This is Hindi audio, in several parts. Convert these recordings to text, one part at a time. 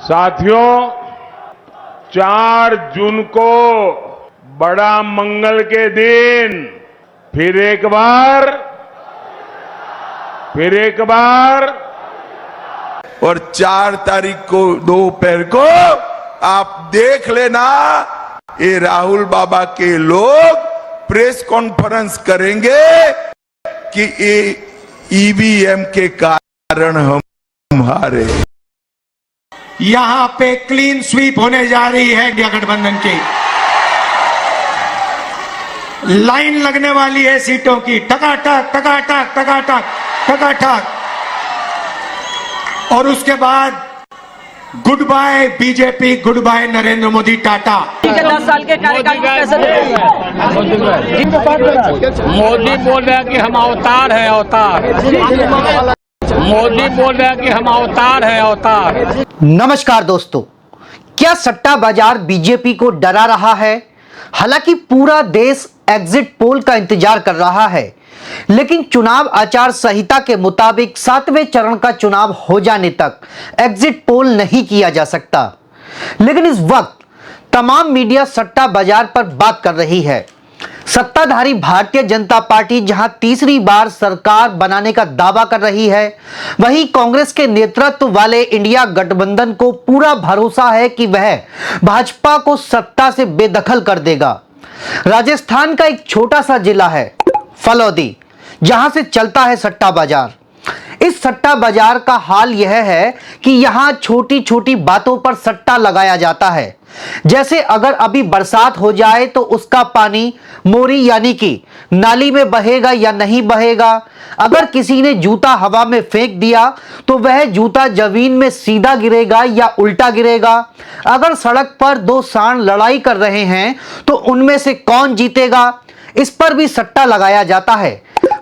साथियों, 4 जून को बड़ा मंगल के दिन फिर एक बार और 4 तारीख को दोपहर को आप देख लेना, ये राहुल बाबा के लोग प्रेस कॉन्फ्रेंस करेंगे कि ये ईवीएम के कारण हम हारे। यहां पे क्लीन स्वीप होने जा रही है इंडिया गठबंधन की। लाइन लगने वाली है सीटों की, टकाटक टकाटक टकाटक टकाटक। और उसके बाद goodbye BJP, goodbye Narendra Modi, टाटा। 10 साल के कार्यकाल को कैसे देखते हैं? मोदी बोल रहे हैं कि हम अवतार है, अवतार। मोदी बोल रहे हैं कि हम अवतार है, अवतार। नमस्कार दोस्तों, क्या सट्टा बाजार बीजेपी को डरा रहा है? हालांकि पूरा देश एग्जिट पोल का इंतजार कर रहा है, लेकिन चुनाव आचार संहिता के मुताबिक 7वें चरण का चुनाव हो जाने तक एग्जिट पोल नहीं किया जा सकता। लेकिन इस वक्त तमाम मीडिया सट्टा बाजार पर बात कर रही है। सत्ताधारी भारतीय जनता पार्टी जहां तीसरी बार सरकार बनाने का दावा कर रही है, वहीं कांग्रेस के नेतृत्व वाले इंडिया गठबंधन को पूरा भरोसा है कि वह भाजपा को सत्ता से बेदखल कर देगा। राजस्थान का एक छोटा सा जिला है फलौदी, जहां से चलता है सट्टा बाजार। इस सट्टा बाजार का हाल यह है कि यहां छोटी छोटी बातों पर सट्टा लगाया जाता है। जैसे अगर अभी बरसात हो जाए तो उसका पानी मोरी यानी कि नाली में बहेगा या नहीं बहेगा। अगर किसी ने जूता हवा में फेंक दिया तो वह जूता जमीन में सीधा गिरेगा या उल्टा गिरेगा। अगर सड़क पर 2 सांड लड़ाई कर रहे हैं तो उनमें से कौन जीतेगा, इस पर भी सट्टा लगाया जाता है।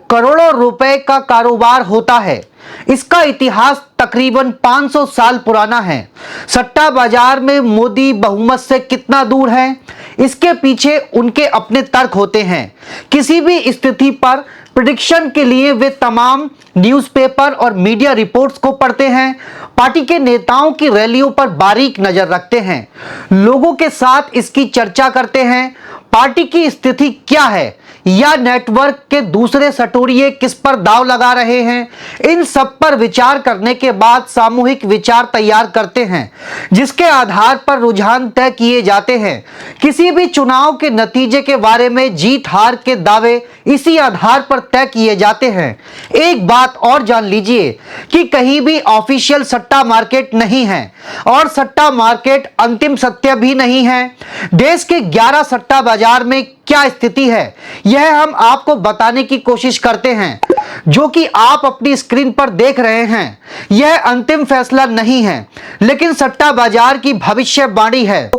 करोड़ों रुपए का कारोबार होता है। इसका इतिहास तकरीबन 500 साल पुराना है। सट्टा बाजार में मोदी बहुमत से कितना दूर है, इसके पीछे उनके अपने तर्क होते हैं। किसी भी स्थिति पर प्रेडिक्शन के लिए वे तमाम न्यूज़पेपर और मीडिया रिपोर्ट्स को पढ़ते हैं, पार्टी के नेताओं की रैलियों पर बारीक नजर रखते हैं, लोगों के साथ इसकी चर्चा करते हैं। पार्टी की स्थिति क्या है या नेटवर्क के दूसरे सटोरिये किस पर दाव लगा रहे हैं, इन सब पर विचार करने के बाद सामूहिक विचार तैयार करते हैं, जिसके आधार पर रुझान तय किए जाते हैं। किसी भी चुनाव के नतीजे के बारे में जीत हार के दावे इसी आधार पर तय किए जाते हैं। एक बात और जान लीजिए कि कहीं भी ऑफिशियल सट्टा मार्केट नहीं है और सट्टा मार्केट अंतिम सत्य भी नहीं है। देश के 11 सट्टा बाजार में क्या स्थिति है, यह हम आपको बताने की कोशिश करते हैं। जो कि आप अपनी स्क्रीन पर देख रहे हैं, यह अंतिम फैसला नहीं है, लेकिन सट्टा बाजार की भविष्यवाणी है।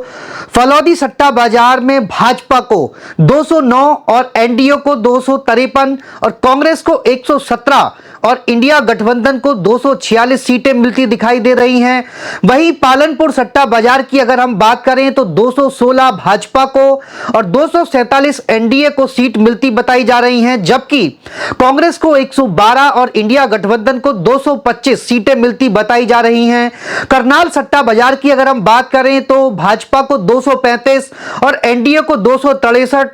फलौदी सट्टा बाजार में भाजपा को 209 और एनडीए को 253 और कांग्रेस को 117 और इंडिया गठबंधन को 246 सीटें मिलती दिखाई दे रही हैं। वहीं पालनपुर सट्टा बाजार की अगर हम बात करें तो 216 भाजपा को और 247 एनडीए को सीट मिलती बताई जा रही हैं, जबकि कांग्रेस को 112 और इंडिया गठबंधन को 225 सीटें मिलती बताई जा रही हैं। करनाल सट्टा बाजार की अगर हम बात करें तो भाजपा को 235 और एनडीए को 263,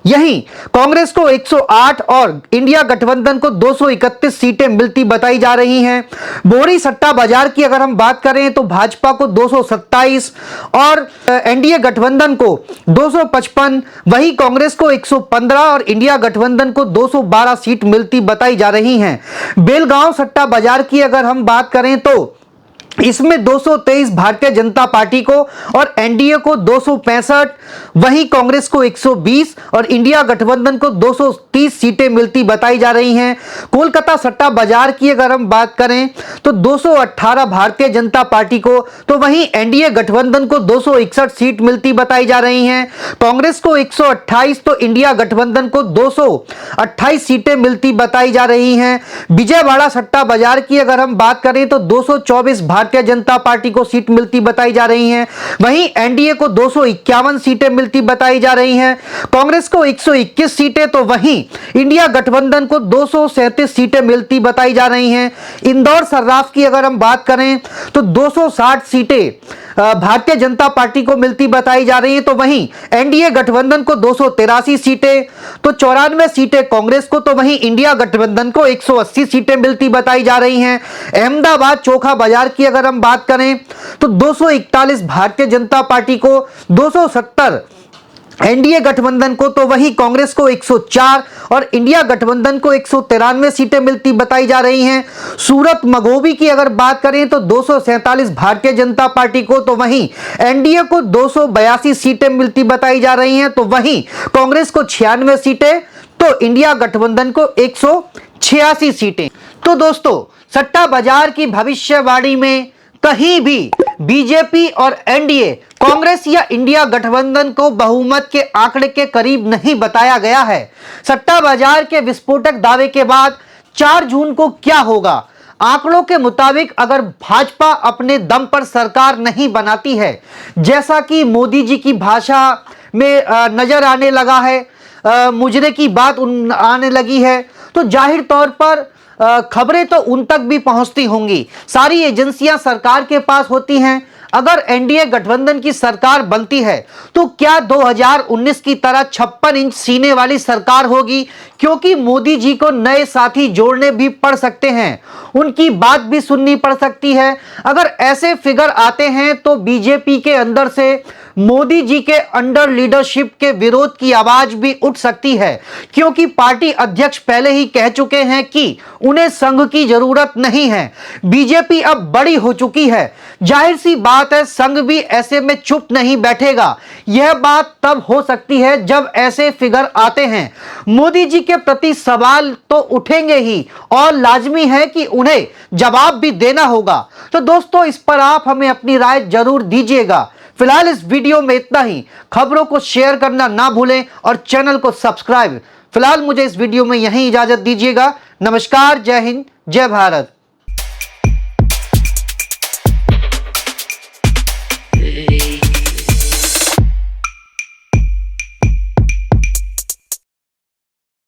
यहीं कांग्रेस को 108 और इंडिया गठबंधन को 231 सीटें मिलती बताई जा रही हैं। बोरी सट्टा बाजार की अगर हम बात करें तो भाजपा को 227 और एनडीए गठबंधन को 255, वहीं कांग्रेस को 115 और इंडिया गठबंधन को 212 सीट मिलती बताई जा रही हैं। बेलगांव सट्टा बाजार की अगर हम बात करें तो इसमें 223 भारतीय जनता पार्टी को और एनडीए को 265, वहीं कांग्रेस को 120 और इंडिया गठबंधन को 230 सीटें मिलती बताई जा रही हैं। कोलकाता सट्टा बाजार की अगर हम बात करें तो 218 भारतीय जनता पार्टी को, तो वहीं एनडीए गठबंधन को 261 सीट मिलती बताई जा रही हैं। कांग्रेस को 128 तो इंडिया गठबंधन को 228 सीटें मिलती बताई जा रही हैं। विजयवाड़ा सट्टा बाजार की अगर हम बात करें तो 224 भारतीय भारतीय जनता पार्टी को सीट मिलती बताई जा रही हैं। वहीं एनडीए को 251 सीटें मिलती बताई जा रही हैं। कांग्रेस को 121 सीटें, तो वहीं इंडिया गठबंधन को 237 सीटें मिलती बताई जा रही हैं। इंदौर सर्राफ की अगर हम बात करें तो 260 सीटें भारतीय जनता पार्टी को मिलती बताई जा रही है, तो वहीं एनडीए गठबंधन को 283 सीटें, तो 94 सीटें कांग्रेस को, तो वहीं इंडिया गठबंधन को 180 सीटें मिलती बताई जा रही हैं। अहमदाबाद चोखा बाजार की अगर हम बात करें तो 241 भारतीय जनता पार्टी को, 270 एनडीए गठबंधन को, तो वहीं कांग्रेस को 104 और इंडिया गठबंधन को 193 सीटें मिलती बताई जा रही हैं। सूरत मगोबी की अगर बात करें तो 247 भारतीय जनता पार्टी को, तो वहीं एनडीए को 282 सीटें मिलती बताई जा रही हैं, तो वहीं कांग्रेस को 96 सीटें, तो इंडिया गठबंधन को 186 सीटें। तो दोस्तों, सट्टा बाजार की भविष्यवाणी में कहीं भी बीजेपी और एनडीए, कांग्रेस या इंडिया गठबंधन को बहुमत के आंकड़े के करीब नहीं बताया गया है। सट्टा बाजार के विस्फोटक दावे के बाद 4 जून को क्या होगा? आंकड़ों के मुताबिक अगर भाजपा अपने दम पर सरकार नहीं बनाती है, जैसा कि मोदी जी की भाषा में नजर आने लगा है, मुजरे की बात आने लगी है, तो जाहिर तौर पर खबरें तो उन तक भी पहुंचती होंगी। सारी एजेंसियां सरकार के पास होती हैं। अगर एनडीए गठबंधन की सरकार बनती है तो क्या 2019 की तरह 56 इंच सीने वाली सरकार होगी? क्योंकि मोदी जी को नए साथी जोड़ने भी पड़ सकते हैं, उनकी बात भी सुननी पड़ सकती है। अगर ऐसे फिगर आते हैं तो बीजेपी के अंदर से मोदी जी के अंडर लीडरशिप के विरोध की आवाज भी उठ सकती है, क्योंकि पार्टी अध्यक्ष पहले ही कह चुके हैं कि उन्हें संघ की जरूरत नहीं है। बीजेपी अब बड़ी हो चुकी है, जाहिर सी बात है संघ भी ऐसे में चुप नहीं बैठेगा। यह बात तब हो सकती है जब ऐसे फिगर आते हैं। मोदी जी के प्रति सवाल तो उठेंगे ही और लाजमी है कि उन्हें जवाब भी देना होगा। तो दोस्तों, इस पर आप हमें अपनी राय जरूर दीजिएगा। फिलहाल इस वीडियो में इतना ही। खबरों को शेयर करना ना भूलें और चैनल को सब्सक्राइब। फिलहाल मुझे इस वीडियो में यहीं इजाजत दीजिएगा। नमस्कार, जय हिंद, जय भारत।